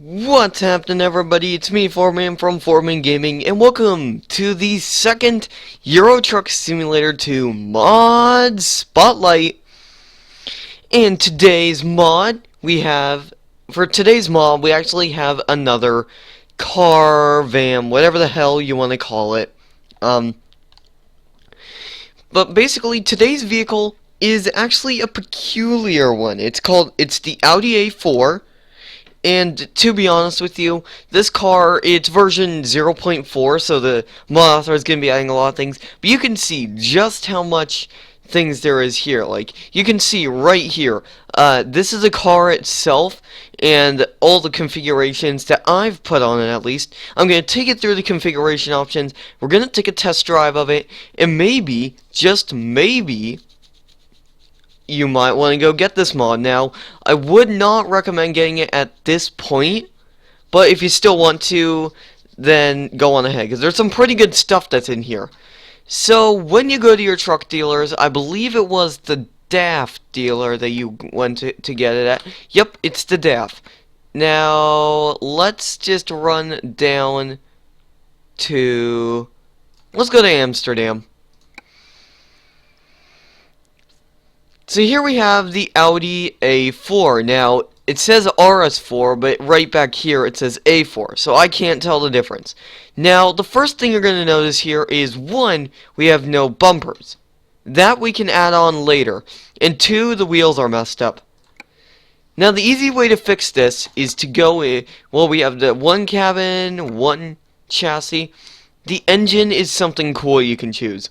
What's happening, everybody? It's me, Foreman from Foreman Gaming, and welcome to the second Euro Truck Simulator 2 mod spotlight. And today's mod, we actually have another car, van, whatever the hell you want to call it. But basically, today's vehicle is actually a peculiar one. It's the Audi A4. And to be honest with you, this car, it's version 0.4, so the mod author is going to be adding a lot of things. But you can see just how much things there is here. Like, you can see right here, this is the car itself, and all the configurations that I've put on it, at least. I'm going to take it through the configuration options, we're going to take a test drive of it, and maybe, just maybe, you might want to go get this mod. Now, I would not recommend getting it at this point, but if you still want to, then go on ahead, because there's some pretty good stuff that's in here. So, when you go to your truck dealers, I believe it was the DAF dealer that you went to get it at. Yep, it's the DAF. Now, let's just run down to... let's go to Amsterdam. So here we have the Audi A4. Now, it says RS4, but right back here it says A4, so I can't tell the difference. Now, the first thing you're going to notice here is, one, we have no bumpers. That we can add on later. And two, the wheels are messed up. Now, the easy way to fix this is to go in, well, we have the one cabin, one chassis. The engine is something cool you can choose.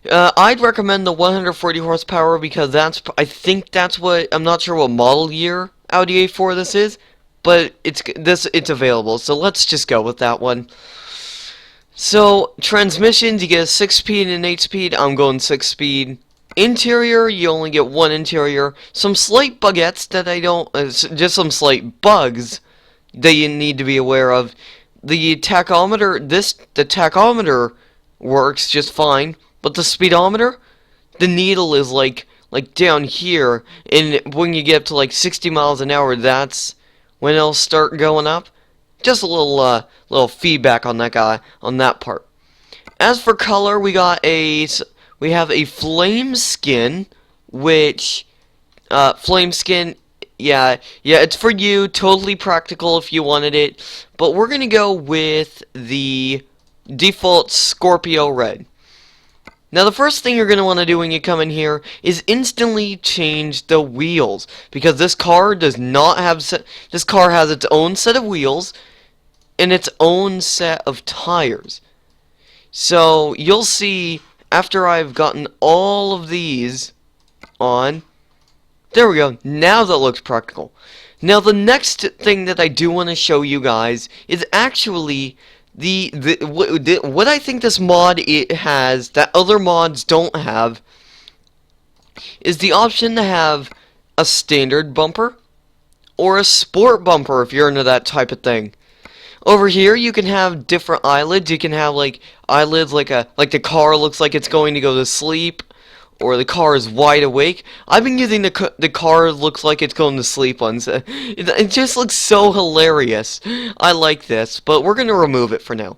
I'd recommend the 140 horsepower because I think that's what, I'm not sure what model year Audi A4 this is, but it's available, so let's just go with that one. So, transmissions, you get a 6-speed and an 8-speed, I'm going 6-speed. Interior, you only get one interior. Some slight bugettes that just some slight bugs that you need to be aware of. The tachometer, the tachometer works just fine. But the speedometer, the needle is like down here, and when you get up to like 60 miles an hour, that's when it'll start going up. Just a little feedback on that part. As for color, we have a flame skin, which flame skin, yeah, it's for you, totally practical if you wanted it. But we're gonna go with the default Scorpio red. Now, the first thing you're going to want to do when you come in here is instantly change the wheels, because this car does not have this car has its own set of wheels and its own set of tires. So, you'll see after I've gotten all of these on, there we go. Now that looks practical. Now, the next thing that I do want to show you guys is actually what I think this mod it has that other mods don't have is the option to have a standard bumper or a sport bumper if you're into that type of thing. Over here you can have different eyelids. You can have like eyelids like the car looks like it's going to go to sleep, or the car is wide awake. I've been using the car looks like it's going to sleep ones. It just looks so hilarious. I like this, but we're going to remove it for now.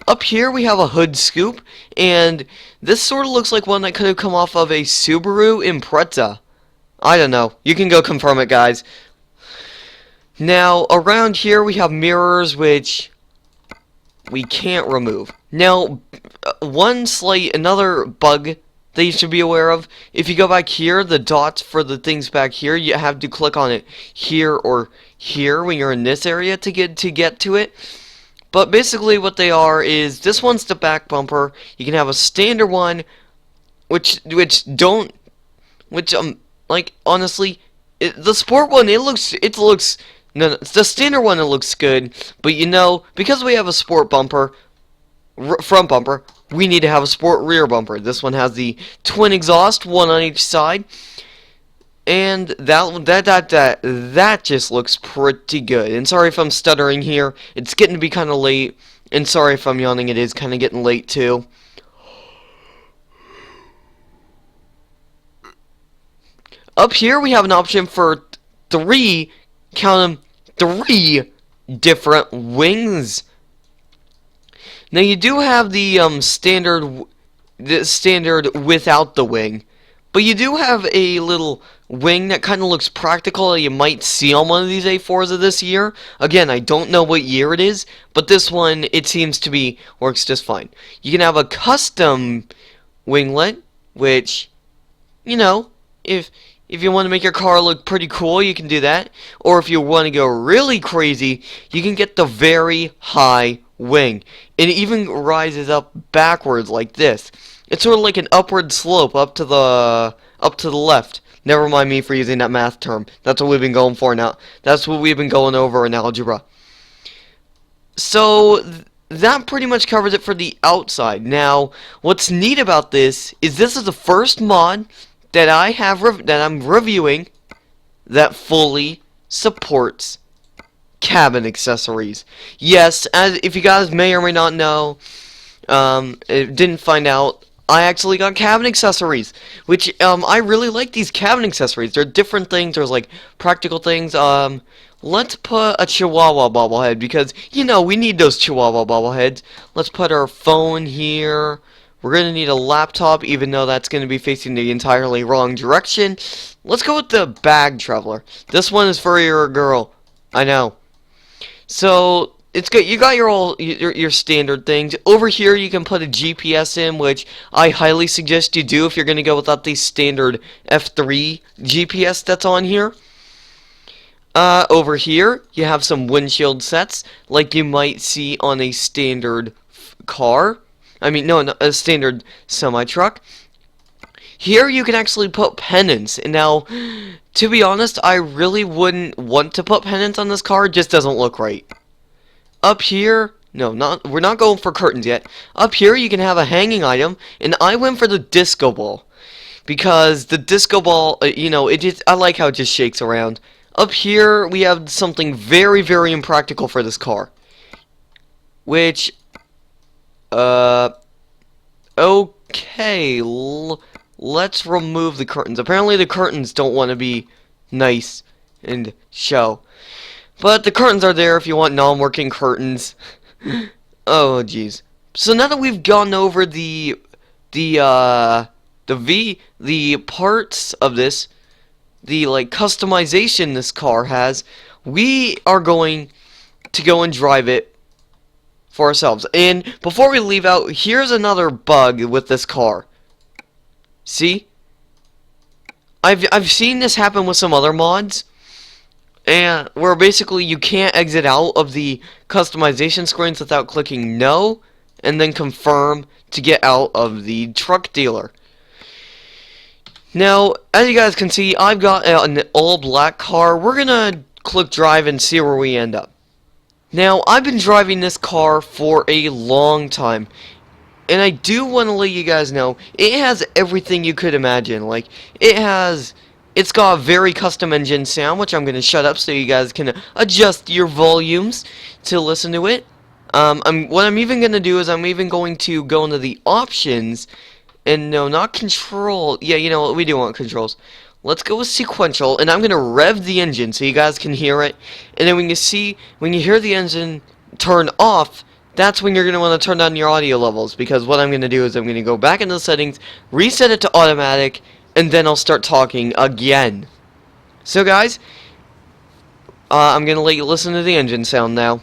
Up here we have a hood scoop, and this sort of looks like one that could have come off of a Subaru Impreza. I don't know. You can go confirm it, guys. Now, around here we have mirrors, which we can't remove. Now, another bug that you should be aware of, if you go back here, the dots for the things back here, you have to click on it here or here when you're in this area to get to it. But basically what they are is, this one's the back bumper. You can have a standard one, which like, honestly, the sport one, no, it's the standard one, it looks good, but you know, because we have a sport bumper, front bumper, we need to have a sport rear bumper. This one has the twin exhaust, one on each side, and that just looks pretty good. And sorry if I'm stuttering here, it's getting to be kind of late, and sorry if I'm yawning, it is kind of getting late too. Up here we have an option for 3 count them, 3 different wings. Now you do have the standard without the wing, but you do have a little wing that kind of looks practical you might see on one of these A4s of this year. Again, I don't know what year it is, but this one, it seems to be, works just fine. You can have a custom winglet, which, you know, if you want to make your car look pretty cool, you can do that. Or if you want to go really crazy, you can get the very high wing. It even rises up backwards like this. It's sort of like an upward slope up to the left. Never mind me for using that math term. That's what we've been going for now. That's what we've been going over in algebra. So that pretty much covers it for the outside. Now, what's neat about this is the first mod that I'm reviewing that fully supports cabin accessories. Yes, as if you guys may or may not know, didn't find out, I actually got cabin accessories, which I really like these cabin accessories. They're different things. There's like practical things. Let's put a Chihuahua bobblehead because you know we need those Chihuahua bobbleheads. Let's put our phone here. We're gonna need a laptop, even though that's gonna be facing the entirely wrong direction. Let's go with the bag traveler. This one is for your girl. I know. So it's good. You got your standard things. Over here you can put a GPS in, which I highly suggest you do if you're gonna go without the standard F3 GPS that's on here. Over here you have some windshield sets, like you might see on a standard car. I mean, no, a standard semi-truck. Here you can actually put pennants. And now, to be honest, I really wouldn't want to put pennants on this car. It just doesn't look right. Up here, no, we're not going for curtains yet. Up here you can have a hanging item, and I went for the disco ball. Because the disco ball, you know, I like how it just shakes around. Up here we have something very, very impractical for this car. Which, okay, let's remove the curtains. Apparently the curtains don't want to be nice and show. But the curtains are there if you want non-working curtains. Oh, jeez. So now that we've gone over the parts of this, the, like, customization this car has, we are going to go and drive it for ourselves. And before we leave out, here's another bug with this car. See? I've seen this happen with some other mods, and where basically you can't exit out of the customization screens without clicking no and then confirm to get out of the truck dealer. Now, as you guys can see, I've got an all black car. We're gonna click drive and see where we end up. Now, I've been driving this car for a long time, and I do want to let you guys know, it has everything you could imagine. Like, it's got a very custom engine sound, which I'm going to shut up so you guys can adjust your volumes to listen to it. What I'm even going to do is I'm even going to go into the options, and no, not control. Yeah, you know what, we do want controls. Let's go with sequential, and I'm going to rev the engine so you guys can hear it. And then when you hear the engine turn off, that's when you're going to want to turn down your audio levels. Because what I'm going to do is I'm going to go back into the settings, reset it to automatic, and then I'll start talking again. So guys, I'm going to let you listen to the engine sound now.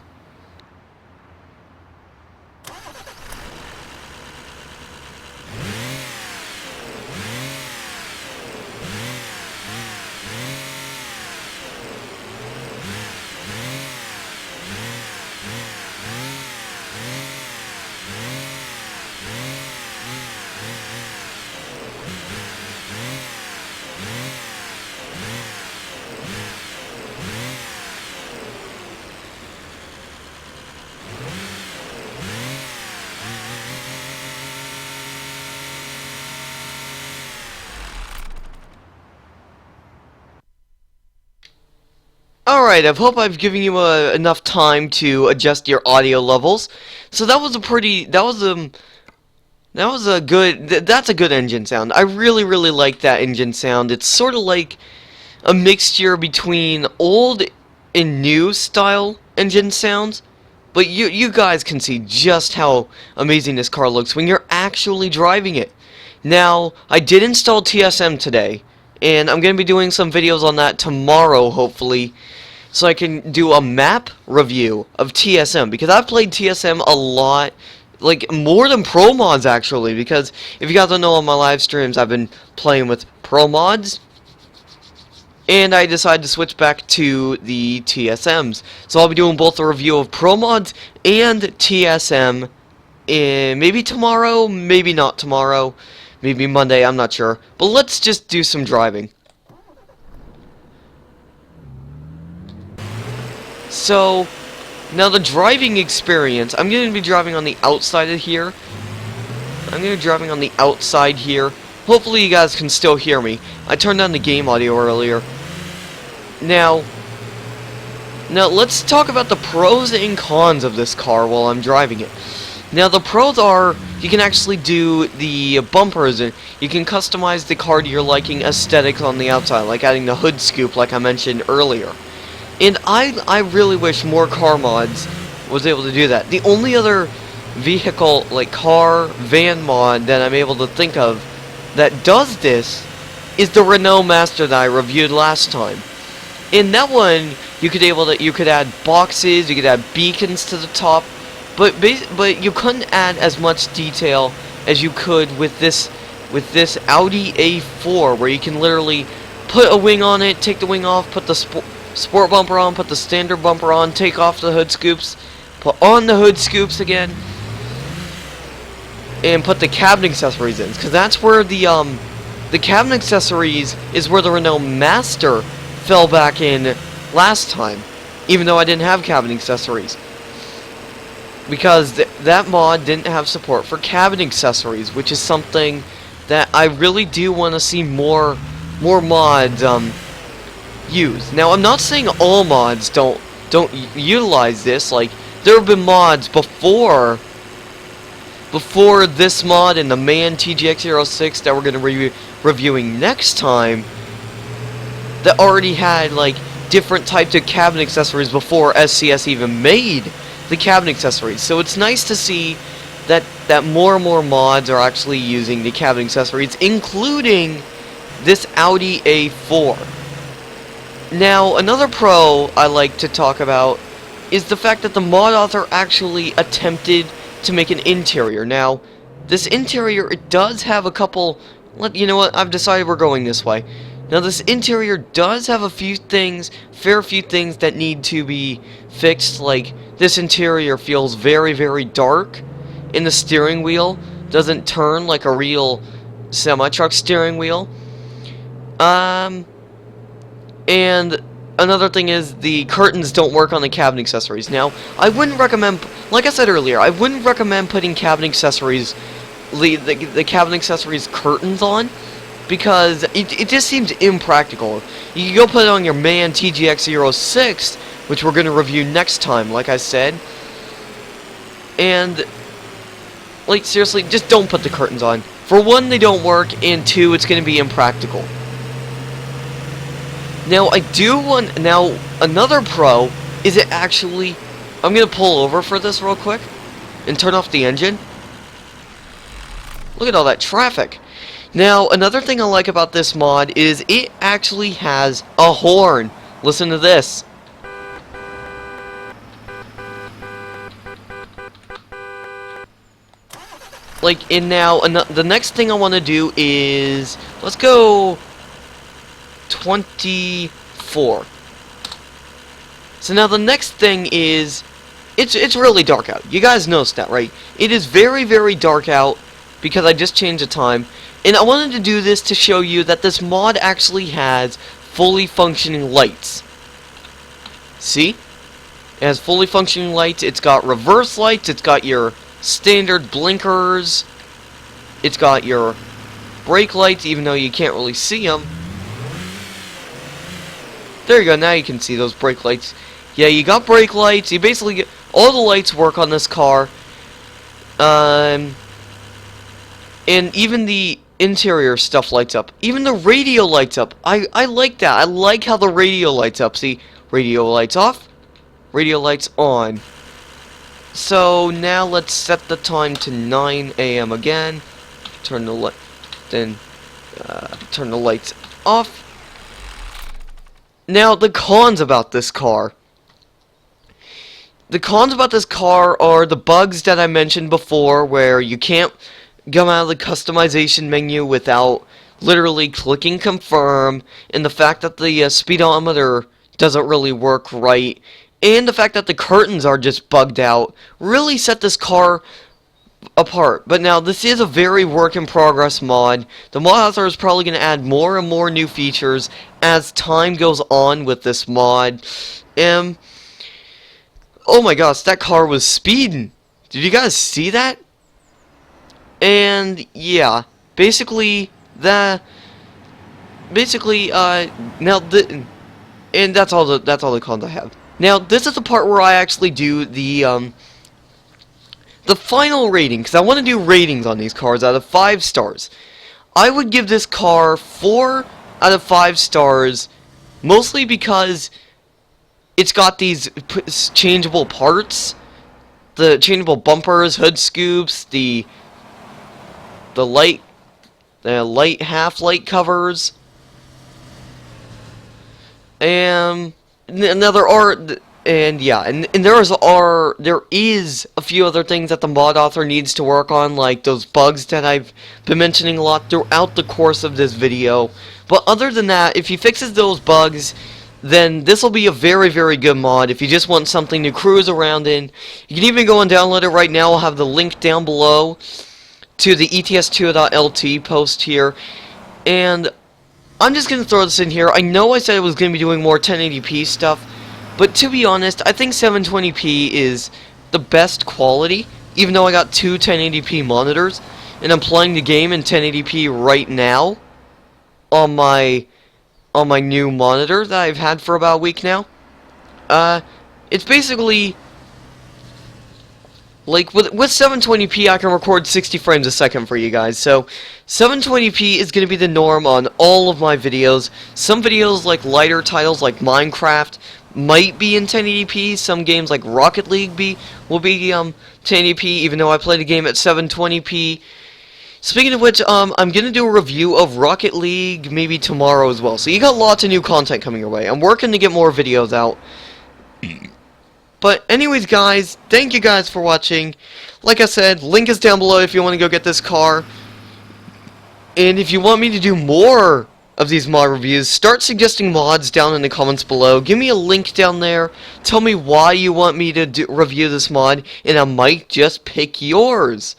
Alright, I hope I've given you enough time to adjust your audio levels. So that's a good engine sound. I really, like that engine sound. It's sort of like a mixture between old in new style engine sounds, but you guys can see just how amazing this car looks when you're actually driving it. Now, I did install TSM today, and I'm going to be doing some videos on that tomorrow, hopefully, so I can do a map review of TSM, because I've played TSM a lot, like more than Pro Mods actually, because if you guys don't know, on my live streams I've been playing with Pro Mods, and I decided to switch back to the TSMs. So I'll be doing both a review of Pro Mods and TSM, maybe tomorrow, maybe not tomorrow, maybe Monday, I'm not sure. But let's just do some driving. So, now the driving experience, I'm going to be driving on the outside of here. I'm going to be driving on the outside here. Hopefully you guys can still hear me. I turned down the game audio earlier. Now let's talk about the pros and cons of this car while I'm driving it. Now the pros are, you can actually do the bumpers, and you can customize the car to your liking aesthetics on the outside, like adding the hood scoop like I mentioned earlier. And I really wish more car mods was able to do that. The only other vehicle, like car, van mod that I'm able to think of that does this is the Renault Master that I reviewed last time. In that one, you could add boxes, you could add beacons to the top, but you couldn't add as much detail as you could with this Audi A4, where you can literally put a wing on it, take the wing off, put the sport bumper on, put the standard bumper on, take off the hood scoops, put on the hood scoops again, and put the cabin accessories in, because that's where the cabin accessories is where the Renault Master fell back in last time, even though I didn't have cabin accessories, because that mod didn't have support for cabin accessories, which is something that I really do want to see more mods use. Now, I'm not saying all mods don't utilize this. Like, there have been mods before this mod and the Man TGX06 that we're going to be reviewing next time, that already had like different types of cabin accessories before SCS even made the cabin accessories. So it's nice to see that more and more mods are actually using the cabin accessories, including this Audi A4. Now, another pro I like to talk about is the fact that the mod author actually attempted to make an interior. Now, this interior, it does have a couple, you know what, I've decided we're going this way. Now, this interior does have a few things, fair few things that need to be fixed. Like, this interior feels very, very dark, and the steering wheel doesn't turn like a real semi-truck steering wheel. And another thing is the curtains don't work on the cabin accessories. Now, I wouldn't recommend, like I said earlier, I wouldn't recommend putting cabin accessories, the cabin accessories curtains on, because it just seems impractical. You can go put it on your Man TGX06, which we're going to review next time, like I said. And, like, seriously, just don't put the curtains on. For one, they don't work, and two, it's going to be impractical. Now, another pro is it actually, I'm going to pull over for this real quick and turn off the engine. Look at all that traffic. Now, another thing I like about this mod is it actually has a horn. Listen to this. Like, and now, the next thing I want to do is, let's go 24. So now the next thing is, it's really dark out. You guys noticed that, right? It is very, very dark out because I just changed the time. And I wanted to do this to show you that this mod actually has fully functioning lights. See? It has fully functioning lights. It's got reverse lights. It's got your standard blinkers. It's got your brake lights, even though you can't really see them. There you go. Now you can see those brake lights. Yeah, you got brake lights. You basically get all the lights work on this car. And even the interior stuff lights up. Even the radio lights up. I like that. I like how the radio lights up. See, Radio lights off. Radio lights on. So now let's set the time to 9 a.m. again. Turn the light, then turn the lights off. Now the cons about this car. The cons about this car are the bugs that I mentioned before, where you can't come out of the customization menu without literally clicking confirm, and the fact that the speedometer doesn't really work right, and the fact that the curtains are just bugged out really set this car apart. But now this is a very work in progress mod. The mod author is probably going to add more and more new features as time goes on with this mod. Oh my gosh, that car was speeding. Did you guys see that? And yeah, basically now and that's all the cons I have. Now this is the part where I actually do the final rating, because I want to do ratings on these cars out of 5 stars. I would give this car 4 out of 5 stars, mostly because it's got these changeable parts, the changeable bumpers, hood scoops, the light half light covers, and there is a few other things that the mod author needs to work on, like those bugs that I've been mentioning a lot throughout the course of this video. But other than that, if he fixes those bugs, then this will be a very, very good mod if you just want something to cruise around in. You can even go and download it right now. I'll have the link down below to the ETS2.LT post here. And I'm just going to throw this in here. I know I said I was going to be doing more 1080p stuff, but to be honest, I think 720p is the best quality, even though I got 2 1080p monitors, and I'm playing the game in 1080p right now on my new monitor that I've had for about a week now. It's basically like with 720p I can record 60 frames a second for you guys. So 720p is going to be the norm on all of my videos. Some videos like lighter titles like Minecraft might be in 1080p. Some games like Rocket League will be 1080p, even though I play the game at 720p. Speaking of which, I'm going to do a review of Rocket League maybe tomorrow as well. So you got lots of new content coming your way. I'm working to get more videos out. But anyways, guys, thank you guys for watching. Like I said, link is down below if you want to go get this car. And if you want me to do more of these mod reviews, start suggesting mods down in the comments below. Give me a link down there. Tell me why you want me to review this mod, and I might just pick yours.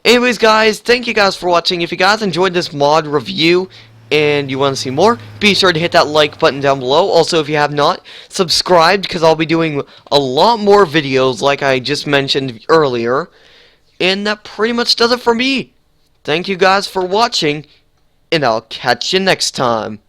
Anyways, guys, thank you guys for watching. If you guys enjoyed this mod review and you want to see more, be sure to hit that like button down below. Also, if you have not, subscribe, because I'll be doing a lot more videos like I just mentioned earlier. And that pretty much does it for me. Thank you guys for watching, and I'll catch you next time.